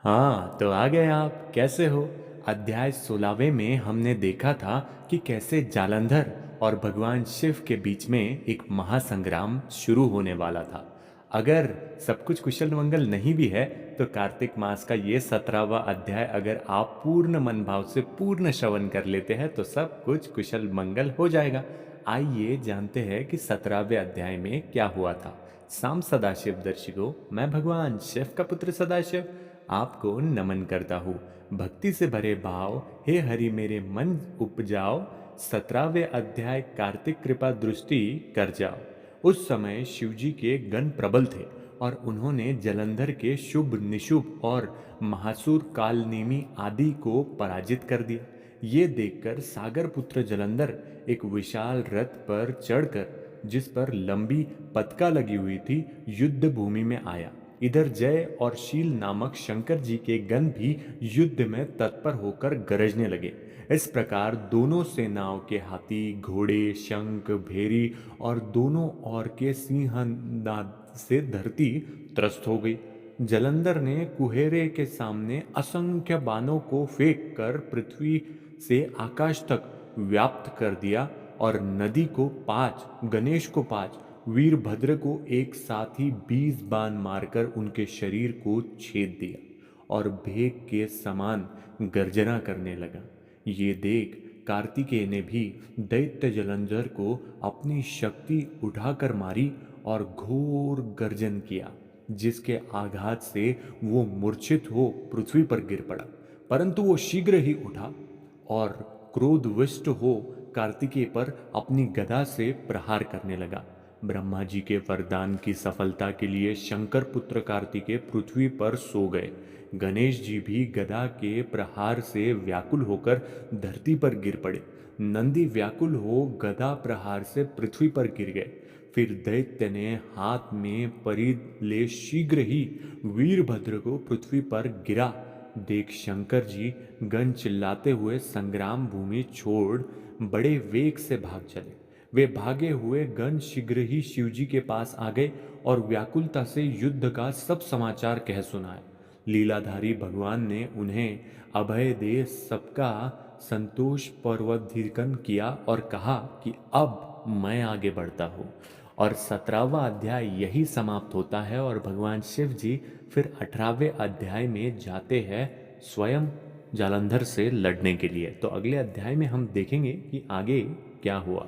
हाँ, तो आ गए आप। कैसे हो? अध्याय 16वें में हमने देखा था कि कैसे जालंधर और भगवान शिव के बीच में एक महासंग्राम शुरू होने वाला था। अगर सब कुछ कुशल मंगल नहीं भी है, तो कार्तिक मास का ये 17वां अध्याय अगर आप पूर्ण मन भाव से पूर्ण श्रवण कर लेते हैं तो सब कुछ कुशल मंगल हो जाएगा। आइए जानते हैं कि 17वें अध्याय में क्या हुआ था। साम सदाशिव दर्शिकों, मैं भगवान शिव का पुत्र सदाशिव आपको नमन करता हूँ। भक्ति से भरे भाव, हे हरि मेरे मन उपजाओ। 17वें अध्याय कार्तिक कृपा दृष्टि कर जाओ। उस समय शिवजी के गण प्रबल थे और उन्होंने जलंधर के शुभ निशुभ और महासुर कालनेमी आदि को पराजित कर दिया। ये देखकर सागर पुत्र जलंधर एक विशाल रथ पर चढ़कर, जिस पर लंबी पतका लगी हुई थी, युद्ध भूमि में आया। इधर जय और शील नामक शंकर जी के गण भी युद्ध में तत्पर होकर गरजने लगे। इस प्रकार दोनों सेनाओं के हाथी, घोड़े, शंख, भेरी और दोनों ओर के सिंहनाद से धरती त्रस्त हो गई। जलंधर ने कुहेरे के सामने असंख्य बाणों को फेंक कर पृथ्वी से आकाश तक व्याप्त कर दिया और नदी को 5, गणेश को 5, वीरभद्र को एक साथ ही 20 बाण मारकर उनके शरीर को छेद दिया और भेग के समान गर्जना करने लगा। ये देख कार्तिकेय ने भी दैत्य जलंधर को अपनी शक्ति उठाकर मारी और घोर गर्जन किया, जिसके आघात से वो मूर्छित हो पृथ्वी पर गिर पड़ा। परंतु वो शीघ्र ही उठा और क्रोधविष्ट हो कार्तिकेय पर अपनी गदा से प्रहार करने लगा। ब्रह्मा जी के वरदान की सफलता के लिए शंकर पुत्र कार्तिकेय पृथ्वी पर सो गए। गणेश जी भी गदा के प्रहार से व्याकुल होकर धरती पर गिर पड़े। नंदी व्याकुल हो गदा प्रहार से पृथ्वी पर गिर गए। फिर दैत्य ने हाथ में परिध ले शीघ्र ही वीरभद्र को पृथ्वी पर गिरा देख शंकर जी गण चिल्लाते हुए संग्राम भूमि छोड़ बड़े वेग से भाग चले। वे भागे हुए गण शीघ्र ही शिवजी के पास आ गए और व्याकुलता से युद्ध का सब समाचार कह सुनाया। लीलाधारी भगवान ने उन्हें अभय दे सबका संतोष पर्वधिकन किया और कहा कि अब मैं आगे बढ़ता हूँ। और 17वां अध्याय यही समाप्त होता है और भगवान शिव जी फिर 18वें अध्याय में जाते हैं स्वयं जालंधर से लड़ने के लिए। तो अगले अध्याय में हम देखेंगे कि आगे क्या हुआ।